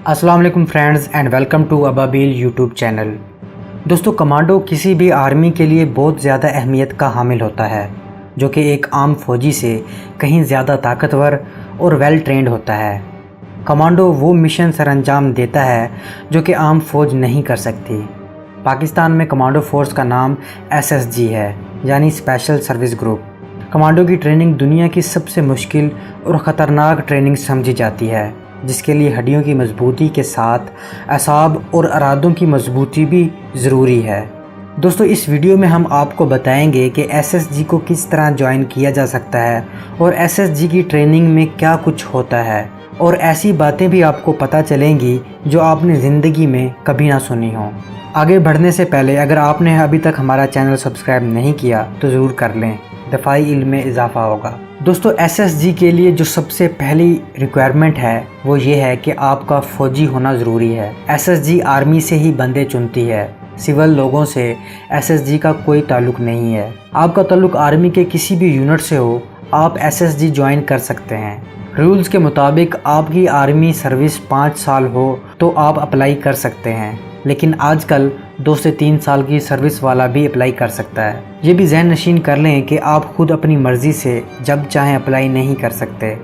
अस्सलाम वालेकुम friends and welcome to Ababeel YouTube channel. दोस्तों, कमांडो किसी भी आर्मी के लिए बहुत ज़्यादा अहमियत का हामिल होता है, जो कि एक आम फौजी से कहीं ज़्यादा ताकतवर और वेल ट्रेंड होता है। कमांडो वो मिशन सरअंजाम देता है जो कि आम फौज नहीं कर सकती। पाकिस्तान में कमांडो फोर्स का नाम SSG है, यानी स्पेशल सर्विस ग्रुप। कमांडो की ट्रेनिंग दुनिया की सबसे मुश्किल और ख़तरनाक ट्रेनिंग समझी जाती है, जिसके लिए हड्डियों की मजबूती के साथ असाब और अरादों की मजबूती भी ज़रूरी है। दोस्तों, इस वीडियो में हम आपको बताएंगे कि SSG को किस तरह ज्वाइन किया जा सकता है और SSG की ट्रेनिंग में क्या कुछ होता है, और ऐसी बातें भी आपको पता चलेंगी जो आपने ज़िंदगी में कभी ना सुनी हो। आगे बढ़ने से पहले अगर आपने अभी तक हमारा चैनल सब्सक्राइब नहीं किया तो ज़रूर कर लें, दफ़ाई इल्म में इजाफ़ा होगा। दोस्तों, SSG के लिए जो सबसे पहली रिक्वायरमेंट है वो ये है कि आपका फ़ौजी होना ज़रूरी है। SSG आर्मी से ही बंदे चुनती है, सिविल लोगों से SSG का कोई ताल्लुक़ नहीं है। आपका ताल्लुक़ आर्मी के किसी भी यूनिट से हो, आप SSG ज्वाइन कर सकते हैं। रूल्स के मुताबिक आपकी आर्मी सर्विस 5 साल हो तो आप अप्लाई कर सकते हैं, लेकिन आजकल 2 से 3 साल की सर्विस वाला भी अप्लाई कर सकता है। ये भी ज़हन नशीन कर लें कि आप खुद अपनी मर्ज़ी से जब चाहें अप्लाई नहीं कर सकते।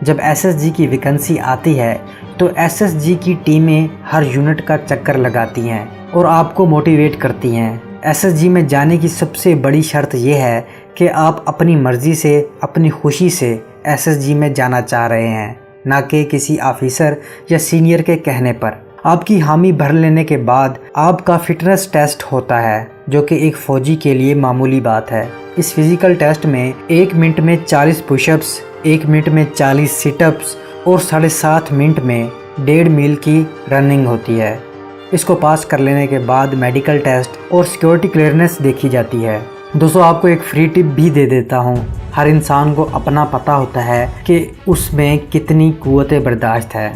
जब SSG की वैकेंसी आती है तो SSG की टीमें हर यूनिट का चक्कर लगाती हैं और आपको मोटिवेट करती हैं। SSG में जाने की सबसे बड़ी शर्त यह है कि आप अपनी मर्ज़ी से, अपनी खुशी से SSG में जाना चाह रहे हैं, ना कि किसी ऑफिसर या सीनियर के कहने पर। आपकी हामी भर लेने के बाद आपका फिटनेस टेस्ट होता है, जो कि एक फ़ौजी के लिए मामूली बात है। इस फिज़िकल टेस्ट में 1 मिनट में 40 पुशअप्स, 1 मिनट में 40 सिटअप्स और 7.5 मिनट में 1.5 मील की रनिंग होती है। इसको पास कर लेने के बाद मेडिकल टेस्ट और सिक्योरिटी क्लियरेंस देखी जाती है। दोस्तों, आपको एक फ्री टिप भी दे देता हूँ। हर इंसान को अपना पता होता है कि उसमें कितनी क़ुव्वत बर्दाश्त है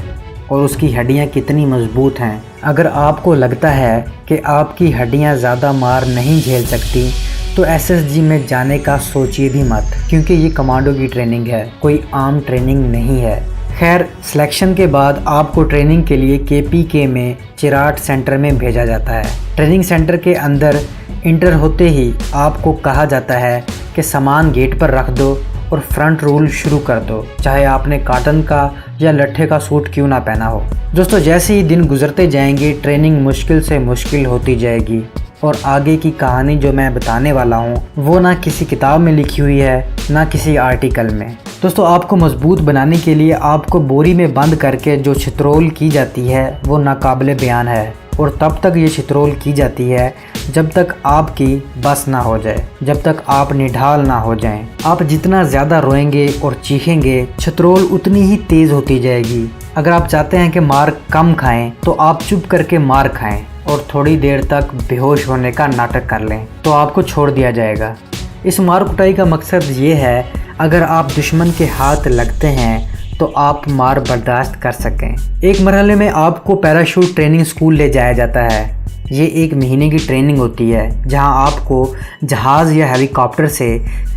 और उसकी हड्डियाँ कितनी मजबूत हैं। अगर आपको लगता है कि आपकी हड्डियाँ ज़्यादा मार नहीं झेल सकती तो SSG में जाने का सोचिए भी मत, क्योंकि ये कमांडो की ट्रेनिंग है, कोई आम ट्रेनिंग नहीं है। खैर, सिलेक्शन के बाद आपको ट्रेनिंग के लिए KPK में चिराट सेंटर में भेजा जाता है। ट्रेनिंग सेंटर के अंदर इंटर होते ही आपको कहा जाता है कि सामान गेट पर रख दो और फ्रंट रोल शुरू कर दो, चाहे आपने कॉटन का या लट्ठे का सूट क्यों ना पहना हो। दोस्तों, जैसे ही दिन गुजरते जाएंगे ट्रेनिंग मुश्किल से मुश्किल होती जाएगी, और आगे की कहानी जो मैं बताने वाला हूँ वो ना किसी किताब में लिखी हुई है, ना किसी आर्टिकल में। दोस्तों, आपको मजबूत बनाने के लिए आपको बोरी में बंद करके जो छितरोल की जाती है वो नाकाबिले बयान है, और तब तक ये छितरोल की जाती है जब तक आपकी बस ना हो जाए, जब तक आप निढाल ना हो जाएं। आप जितना ज़्यादा रोएंगे और चीखेंगे, छितरोल उतनी ही तेज़ होती जाएगी। अगर आप चाहते हैं कि मार कम खाएं तो आप चुप करके मार खाएं और थोड़ी देर तक बेहोश होने का नाटक कर लें, तो आपको छोड़ दिया जाएगा। इस मार कुटाई का मकसद ये है, अगर आप दुश्मन के हाथ लगते हैं तो आप मार बर्दाश्त कर सकें। एक मरहले में आपको पैराशूट ट्रेनिंग स्कूल ले जाया जाता है। ये 1 महीने की ट्रेनिंग होती है, जहां आपको जहाज़ या हेलीकॉप्टर से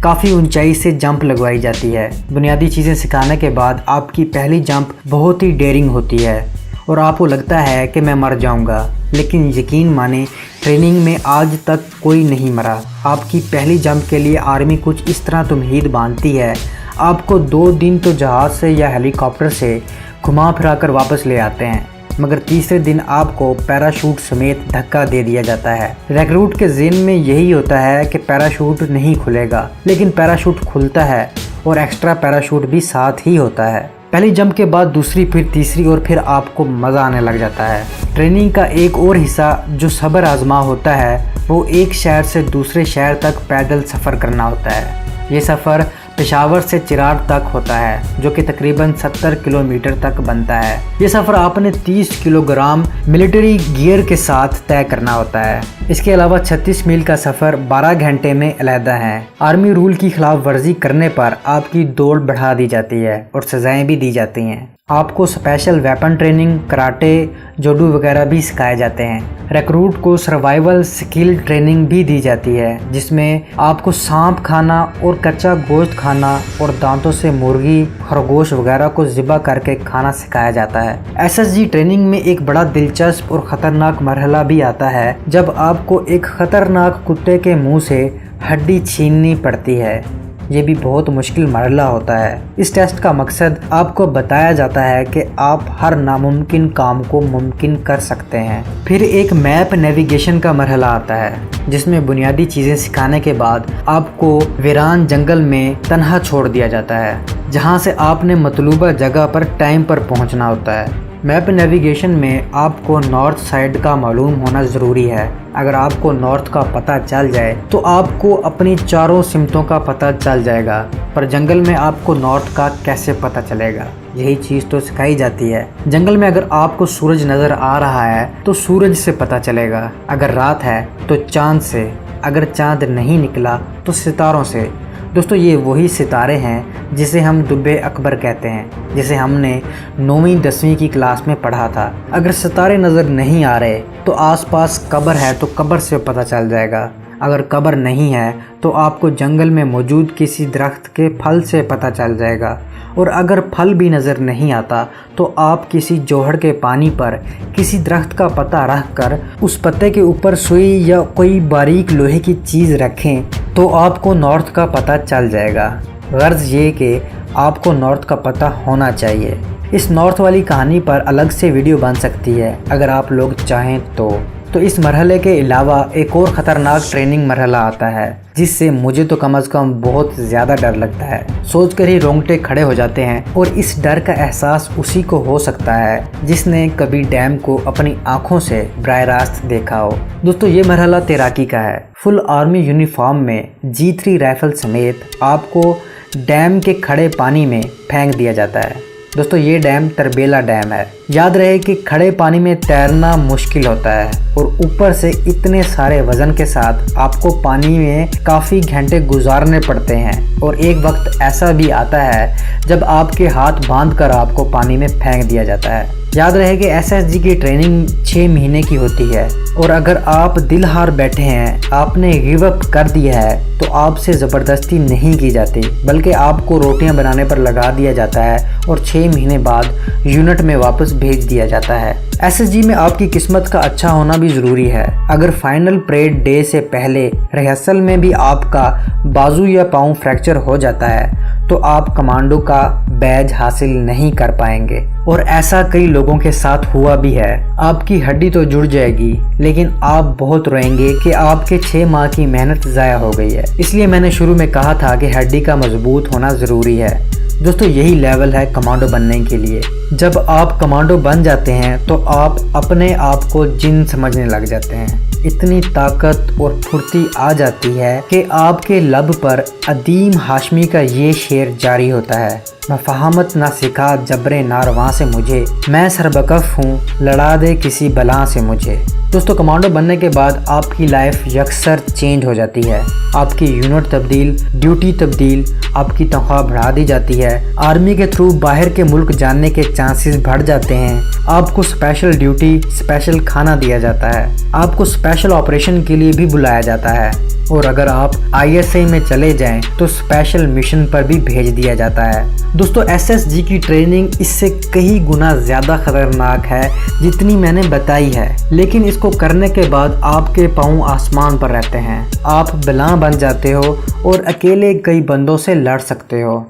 काफ़ी ऊंचाई से जंप लगवाई जाती है। बुनियादी चीज़ें सिखाने के बाद आपकी पहली जंप बहुत ही डेयरिंग होती है और आपको लगता है कि मैं मर जाऊंगा, लेकिन यकीन माने ट्रेनिंग में आज तक कोई नहीं मरा। आपकी पहली जंप के लिए आर्मी कुछ इस तरह तुमहीद बांधती है, आपको 2 दिन तो जहाज़ से या हेलीकॉप्टर से घुमा फिरा कर वापस ले आते हैं, मगर तीसरे दिन आपको पैराशूट समेत धक्का दे दिया जाता है। रिक्रूट के ज़हन में यही होता है कि पैराशूट नहीं खुलेगा, लेकिन पैराशूट खुलता है और एक्स्ट्रा पैराशूट भी साथ ही होता है। पहली जंप के बाद दूसरी, फिर तीसरी, और फिर आपको मज़ा आने लग जाता है। ट्रेनिंग का एक और हिस्सा जो सब्र आजमा होता है वो एक शहर से दूसरे शहर तक पैदल सफ़र करना होता है। ये सफ़र पेशावर से चिराट तक होता है, जो कि तकरीबन 70 किलोमीटर तक बनता है। ये सफ़र आपने 30 किलोग्राम मिलिट्री गियर के साथ तय करना होता है। इसके अलावा 36 मील का सफ़र 12 घंटे में अलहदा है। आर्मी रूल की खिलाफ वर्जी करने पर आपकी दौड़ बढ़ा दी जाती है और सज़ाएं भी दी जाती हैं। आपको special weapon training, karate, judo वगैरह भी सिखाए जाते हैं। रिक्रूट को सर्वाइवल स्किल ट्रेनिंग भी दी जाती है, जिसमें आपको सांप खाना और कच्चा गोश्त खाना और दांतों से मुर्गी, खरगोश वगैरह को ज़िबा करके खाना सिखाया जाता है। एसएसजी ट्रेनिंग में एक बड़ा दिलचस्प और ख़तरनाक मरहला भी आता है, जब आपको एक ख़तरनाक कुत्ते के मुंह से हड्डी छीननी पड़ती है। ये भी बहुत मुश्किल मरहला होता है। इस टेस्ट का मकसद आपको बताया जाता है कि आप हर नामुमकिन काम को मुमकिन कर सकते हैं। फिर एक मैप नेविगेशन का मरहला आता है, जिसमें बुनियादी चीज़ें सिखाने के बाद आपको वीरान जंगल में तन्हा छोड़ दिया जाता है, जहाँ से आपने मतलूबा जगह पर टाइम पर पहुँचना होता है। मैप नेविगेशन में आपको नॉर्थ साइड का मालूम होना ज़रूरी है। अगर आपको नॉर्थ का पता चल जाए तो आपको अपनी चारों सिमतों का पता चल जाएगा, पर जंगल में आपको नॉर्थ का कैसे पता चलेगा? यही चीज़ तो सिखाई जाती है। जंगल में अगर आपको सूरज नज़र आ रहा है तो सूरज से पता चलेगा, अगर रात है तो चाँद से, अगर चाँद नहीं निकला तो सितारों से। दोस्तों, ये वही सितारे हैं जिसे हम दुब्बे अकबर कहते हैं, जिसे हमने 9वीं 10वीं की क्लास में पढ़ा था। अगर सितारे नज़र नहीं आ रहे तो आसपास कब्र है तो कब्र से पता चल जाएगा। अगर कब्र नहीं है तो आपको जंगल में मौजूद किसी दरख्त के फल से पता चल जाएगा। और अगर फल भी नज़र नहीं आता तो आप किसी जोहड़ के पानी पर किसी दरख्त का पता रख कर उस पत्ते के ऊपर सुई या कोई बारीक लोहे की चीज़ रखें तो आपको नॉर्थ का पता चल जाएगा। गर्ज ये कि आपको नॉर्थ का पता होना चाहिए। इस नॉर्थ वाली कहानी पर अलग से वीडियो बन सकती है अगर आप लोग चाहें तो इस मरहले के अलावा एक और ख़तरनाक ट्रेनिंग मरहला आता है, जिससे मुझे तो कम से कम बहुत ज़्यादा डर लगता है। सोचकर ही रोंगटे खड़े हो जाते हैं। और इस डर का एहसास उसी को हो सकता है जिसने कभी डैम को अपनी आंखों से बराह रास्त देखा हो। दोस्तों, ये मरहला तैराकी का है। फुल आर्मी यूनिफॉर्म में G3 राइफल समेत आपको डैम के खड़े पानी में फेंक दिया जाता है। दोस्तों, ये डैम तरबेला डैम है। याद रहे कि खड़े पानी में तैरना मुश्किल होता है और ऊपर से इतने सारे वजन के साथ आपको पानी में काफ़ी घंटे गुजारने पड़ते हैं। और एक वक्त ऐसा भी आता है जब आपके हाथ बांधकर आपको पानी में फेंक दिया जाता है। याद रहे कि एसएसजी की ट्रेनिंग 6 महीने की होती है और अगर आप दिल हार बैठे हैं, आपने गिव अप कर दिया है, तो आपसे ज़बरदस्ती नहीं की जाती, बल्कि आपको रोटियां बनाने पर लगा दिया जाता है और 6 महीने बाद यूनिट में वापस भेज दिया जाता है। एसएसजी में आपकी किस्मत का अच्छा होना भी ज़रूरी है। अगर फाइनल परेड डे से पहले रिहर्सल में भी आपका बाजू या पाँव फ्रैक्चर हो जाता है तो आप कमांडो का बैज हासिल नहीं कर पाएंगे। और ऐसा कई लोगों के साथ हुआ भी है। आपकी हड्डी तो जुड़ जाएगी, लेकिन आप बहुत रोएंगे कि आपके 6 माह की मेहनत ज़ाया हो गई है। इसलिए मैंने शुरू में कहा था कि हड्डी का मजबूत होना ज़रूरी है। दोस्तों, यही लेवल है कमांडो बनने के लिए। जब आप कमांडो बन जाते हैं तो आप अपने आप को जिन समझने लग जाते हैं। इतनी ताकत और फुर्ती आ जाती है कि आपके लब पर अदीम हाशमी का ये शेर जारी होता है, मफाहमत ना सिखा जबरे नारवां से मुझे, मैं सरबकफ हूँ लड़ा दे किसी बला से मुझे। दोस्तों, कमांडो बनने के बाद आपकी लाइफ यकसर चेंज हो जाती है। आपकी यूनिट तब्दील, ड्यूटी तब्दील, आपकी तनख्वाह बढ़ा दी जाती है। आर्मी के थ्रू बाहर के मुल्क जाने के चांसेस बढ़ जाते हैं। आपको स्पेशल ड्यूटी, स्पेशल खाना दिया जाता है। आपको स्पेशल ऑपरेशन के लिए भी बुलाया जाता है। और अगर आप ISI में चले जाएं तो स्पेशल मिशन पर भी भेज दिया जाता है। दोस्तों, SSG की ट्रेनिंग इससे कई गुना ज़्यादा खतरनाक है जितनी मैंने बताई है, लेकिन इसको करने के बाद आपके पाँव आसमान पर रहते हैं। आप बलां बन जाते हो और अकेले कई बंदों से लड़ सकते हो।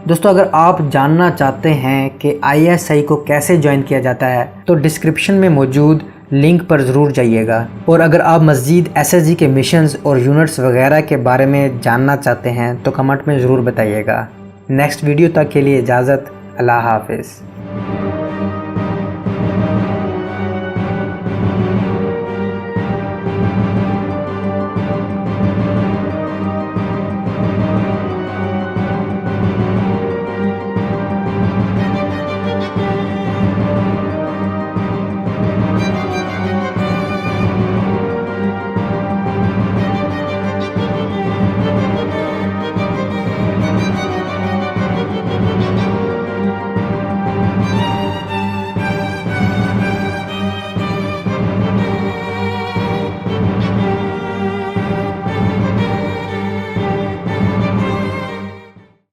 दोस्तों, अगर आप जानना चाहते हैं कि ISI को कैसे ज्वाइन किया जाता है तो डिस्क्रिप्शन में मौजूद लिंक पर ज़रूर जाइएगा। और अगर आप मज़ीद SSG के मिशंस और यूनिट्स वगैरह के बारे में जानना चाहते हैं तो कमेंट में ज़रूर बताइएगा। नेक्स्ट वीडियो तक के लिए इजाज़त। अल्लाह हाफ़िज़।